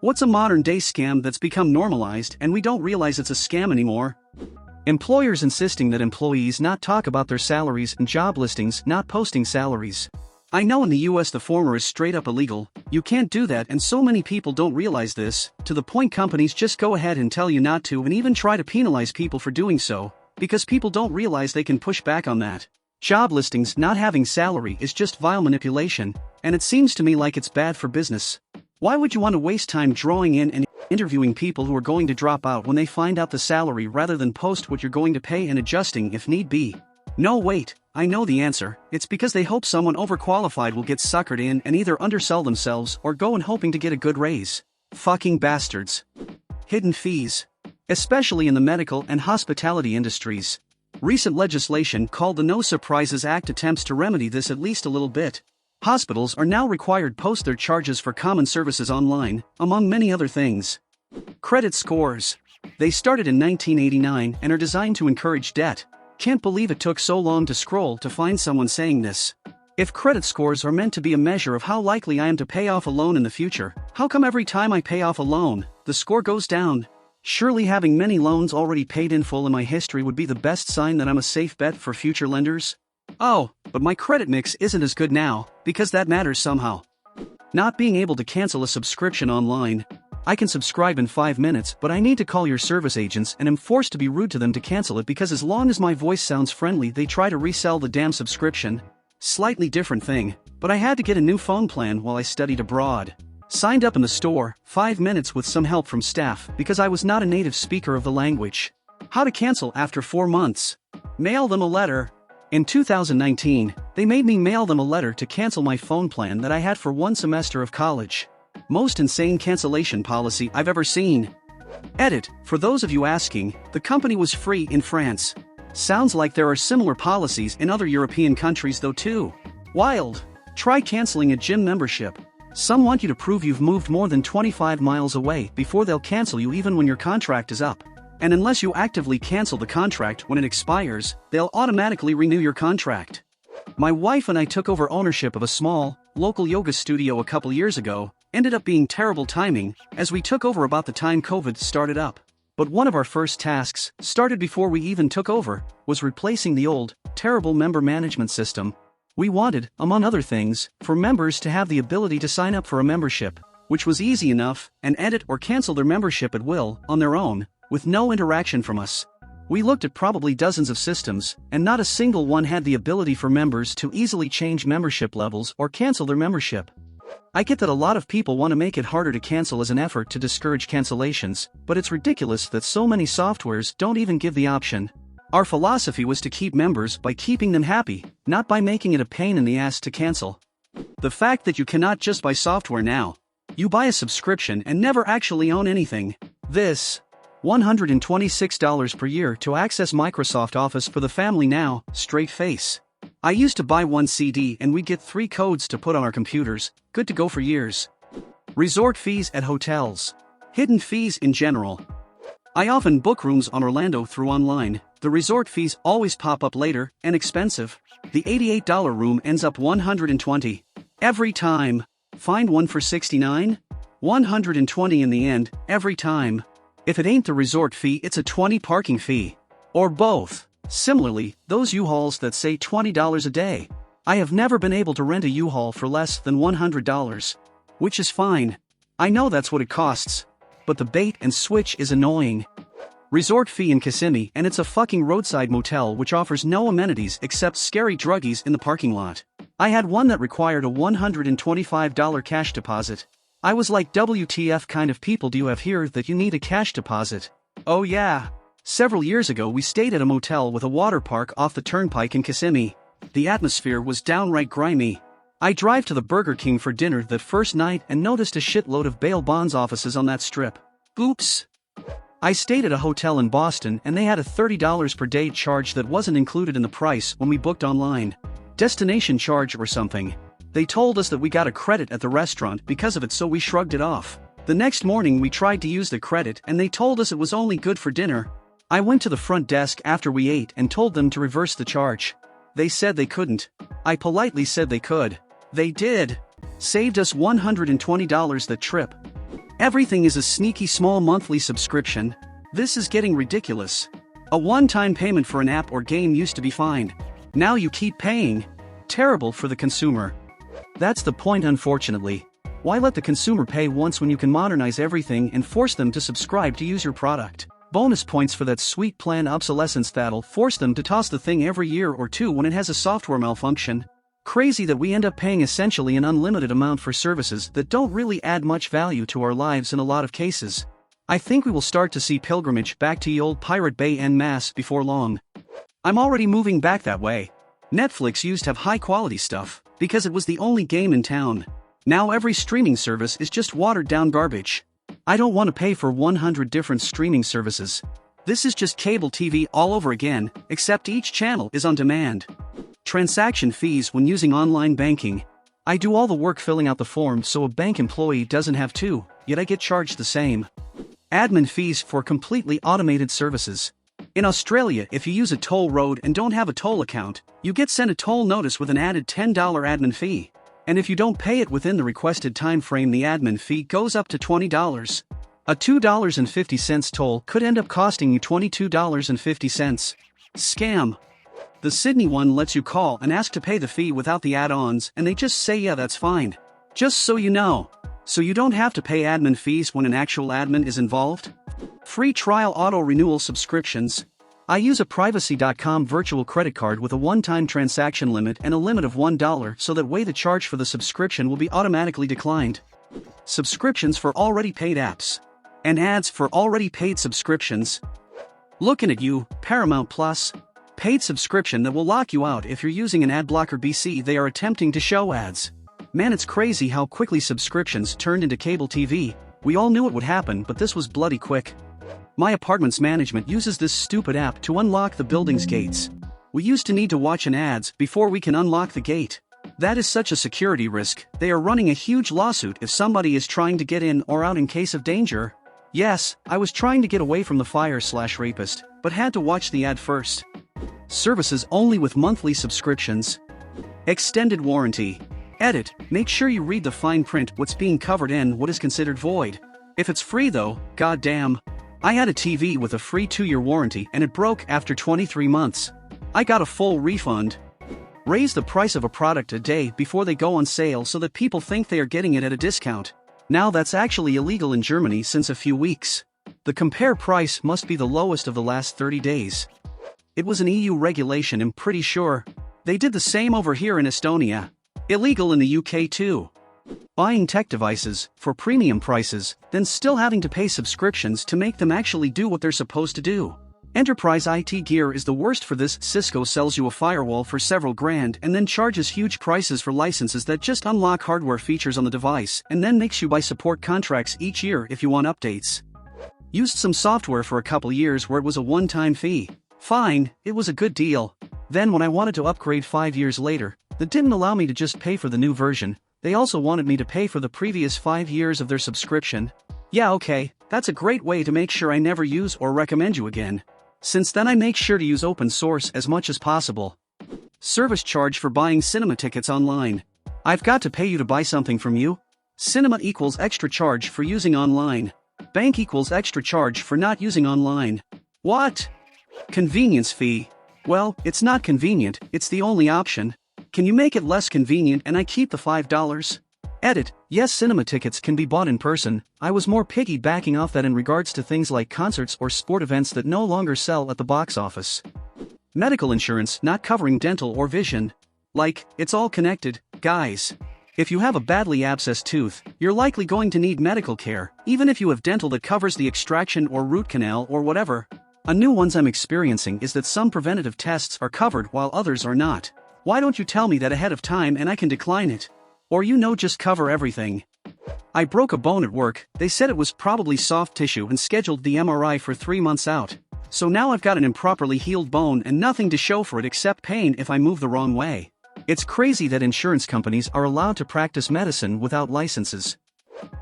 What's a modern-day scam that's become normalized and we don't realize it's a scam anymore? Employers insisting that employees not talk about their salaries and job listings not posting salaries. I know in the US the former is straight up illegal, you can't do that, and so many people don't realize this, to the point companies just go ahead and tell you not to and even try to penalize people for doing so, because people don't realize they can push back on that. Job listings not having salary is just vile manipulation, and it seems to me like it's bad for business. Why would you want to waste time drawing in and interviewing people who are going to drop out when they find out the salary rather than post what you're going to pay and adjusting if need be? No, wait, I know the answer. It's because they hope someone overqualified will get suckered in and either undersell themselves or go in hoping to get a good raise. Fucking bastards. Hidden fees. Especially in the medical and hospitality industries. Recent legislation called the No Surprises Act attempts to remedy this at least a little bit. Hospitals are now required to post their charges for common services online, among many other things. Credit scores. They started in 1989 and are designed to encourage debt. Can't believe it took so long to scroll to find someone saying this. If credit scores are meant to be a measure of how likely I am to pay off a loan in the future, how come every time I pay off a loan, the score goes down? Surely having many loans already paid in full in my history would be the best sign that I'm a safe bet for future lenders? Oh, but my credit mix isn't as good now, because that matters somehow. Not being able to cancel a subscription online. I can subscribe in 5 minutes, but I need to call your service agents and am forced to be rude to them to cancel it because as long as my voice sounds friendly they try to resell the damn subscription. Slightly different thing, but I had to get a new phone plan while I studied abroad. Signed up in the store, 5 minutes with some help from staff because I was not a native speaker of the language. How to cancel after 4 months. Mail them a letter. In 2019, they made me mail them a letter to cancel my phone plan that I had for 1 semester of college. Most insane cancellation policy I've ever seen. Edit, for those of you asking, the company was free in France. Sounds like there are similar policies in other European countries though too. Wild. Try canceling a gym membership. Some want you to prove you've moved more than 25 miles away before they'll cancel you even when your contract is up. And unless you actively cancel the contract when it expires, they'll automatically renew your contract. My wife and I took over ownership of a small, local yoga studio a couple years ago. Ended up being terrible timing, as we took over about the time COVID started up. But one of our first tasks, started before we even took over, was replacing the old, terrible member management system. We wanted, among other things, for members to have the ability to sign up for a membership, which was easy enough, and edit or cancel their membership at will, on their own, with no interaction from us. We looked at probably dozens of systems, and not a single one had the ability for members to easily change membership levels or cancel their membership. I get that a lot of people want to make it harder to cancel as an effort to discourage cancellations, but it's ridiculous that so many softwares don't even give the option. Our philosophy was to keep members by keeping them happy, not by making it a pain in the ass to cancel. The fact that you cannot just buy software now. You buy a subscription and never actually own anything. This. $126 per year to access Microsoft Office for the family now, straight face. I used to buy 1 CD and we'd get 3 codes to put on our computers, good to go for years. Resort fees at hotels. Hidden fees in general. I often book rooms on Orlando through online. The resort fees always pop up later and expensive. The $88 room ends up $120. Every time. Find one for $69? $120 in the end, every time. If it ain't the resort fee, it's a $20 parking fee. Or both. Similarly, those U-Hauls that say $20 a day. I have never been able to rent a U-Haul for less than $100. Which is fine. I know that's what it costs. But the bait and switch is annoying. Resort fee in Kissimmee, and it's a fucking roadside motel which offers no amenities except scary druggies in the parking lot. I had one that required a $125 cash deposit. I was like, WTF kind of people do you have here that you need a cash deposit? Oh yeah. Several years ago we stayed at a motel with a water park off the turnpike in Kissimmee. The atmosphere was downright grimy. I drive to the Burger King for dinner that first night and noticed a shitload of bail bonds offices on that strip. Oops. I stayed at a hotel in Boston and they had a $30 per day charge that wasn't included in the price when we booked online. Destination charge or something. They told us that we got a credit at the restaurant because of it, so we shrugged it off. The next morning we tried to use the credit and they told us it was only good for dinner. I went to the front desk after we ate and told them to reverse the charge. They said they couldn't. I politely said they could. They did. Saved us $120 that trip. Everything is a sneaky small monthly subscription. This is getting ridiculous. A one-time payment for an app or game used to be fine. Now you keep paying. Terrible for the consumer. That's the point, unfortunately. Why let the consumer pay once when you can modernize everything and force them to subscribe to use your product? Bonus points for that sweet planned obsolescence that'll force them to toss the thing every year or two when it has a software malfunction. Crazy that we end up paying essentially an unlimited amount for services that don't really add much value to our lives in a lot of cases. I think we will start to see pilgrimage back to ye old Pirate Bay en masse before long. I'm already moving back that way. Netflix used to have high-quality stuff, because it was the only game in town. Now every streaming service is just watered-down garbage. I don't want to pay for 100 different streaming services. This is just cable TV all over again, except each channel is on demand. Transaction fees when using online banking. I do all the work filling out the form so a bank employee doesn't have to, yet I get charged the same. Admin fees for completely automated services. In Australia, if you use a toll road and don't have a toll account, you get sent a toll notice with an added $10 admin fee. And if you don't pay it within the requested time frame, the admin fee goes up to $20. A $2.50 toll could end up costing you $22.50. Scam. The Sydney one lets you call and ask to pay the fee without the add-ons, and they just say yeah, that's fine. Just so you know. So you don't have to pay admin fees when an actual admin is involved. Free trial auto-renewal subscriptions. I use a privacy.com virtual credit card with a one-time transaction limit and a limit of $1 so that way the charge for the subscription will be automatically declined. Subscriptions for already paid apps. And ads for already paid subscriptions. Looking at you, Paramount Plus. Paid subscription that will lock you out if you're using an ad blocker BC. They are attempting to show ads. Man, it's crazy how quickly subscriptions turned into cable TV. We all knew it would happen, but this was bloody quick. My apartment's management uses this stupid app to unlock the building's gates. We used to need to watch an ads before we can unlock the gate. That is such a security risk. They are running a huge lawsuit if somebody is trying to get in or out in case of danger. Yes, I was trying to get away from the fire/rapist, but had to watch the ad first. Services only with monthly subscriptions. Extended warranty. Edit, make sure you read the fine print what's being covered and what is considered void. If it's free though, goddamn. I had a TV with a free 2-year warranty and it broke after 23 months. I got a full refund. Raise the price of a product a day before they go on sale so that people think they are getting it at a discount. Now that's actually illegal in Germany since a few weeks. The compare price must be the lowest of the last 30 days. It was an EU regulation, I'm pretty sure. They did the same over here in Estonia. Illegal in the UK too. Buying tech devices for premium prices, then still having to pay subscriptions to make them actually do what they're supposed to do. Enterprise IT gear is the worst for this. Cisco sells you a firewall for several grand and then charges huge prices for licenses that just unlock hardware features on the device and then makes you buy support contracts each year if you want updates. Used some software for a couple years where it was a one-time fee. Fine, it was a good deal. Then when I wanted to upgrade 5 years later, that didn't allow me to just pay for the new version. They also wanted me to pay for the previous 5 years of their subscription. Yeah, okay, that's a great way to make sure I never use or recommend you again. Since then I make sure to use open source as much as possible. Service charge for buying cinema tickets online. I've got to pay you to buy something from you? Cinema equals extra charge for using online. Bank equals extra charge for not using online. What? Convenience fee. Well, it's not convenient, it's the only option. Can you make it less convenient and I keep the $5? Edit, yes, cinema tickets can be bought in person. I was more piggybacking off that in regards to things like concerts or sport events that no longer sell at the box office. Medical insurance not covering dental or vision. Like, it's all connected, guys. If you have a badly abscessed tooth, you're likely going to need medical care, even if you have dental that covers the extraction or root canal or whatever. A new ones I'm experiencing is that some preventative tests are covered while others are not. Why don't you tell me that ahead of time and I can decline it? Or just cover everything. I broke a bone at work, they said it was probably soft tissue and scheduled the MRI for 3 months out. So now I've got an improperly healed bone and nothing to show for it except pain if I move the wrong way. It's crazy that insurance companies are allowed to practice medicine without licenses.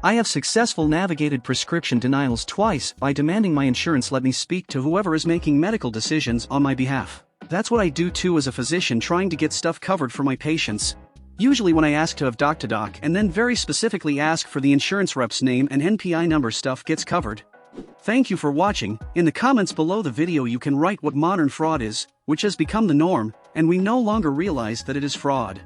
I have successfully navigated prescription denials twice by demanding my insurance let me speak to whoever is making medical decisions on my behalf. That's what I do too as a physician trying to get stuff covered for my patients. Usually when I ask to have doc and then very specifically ask for the insurance rep's name and NPI number, stuff gets covered. Thank you for watching. In the comments below the video you can write what modern fraud is, which has become the norm, and we no longer realize that it is fraud.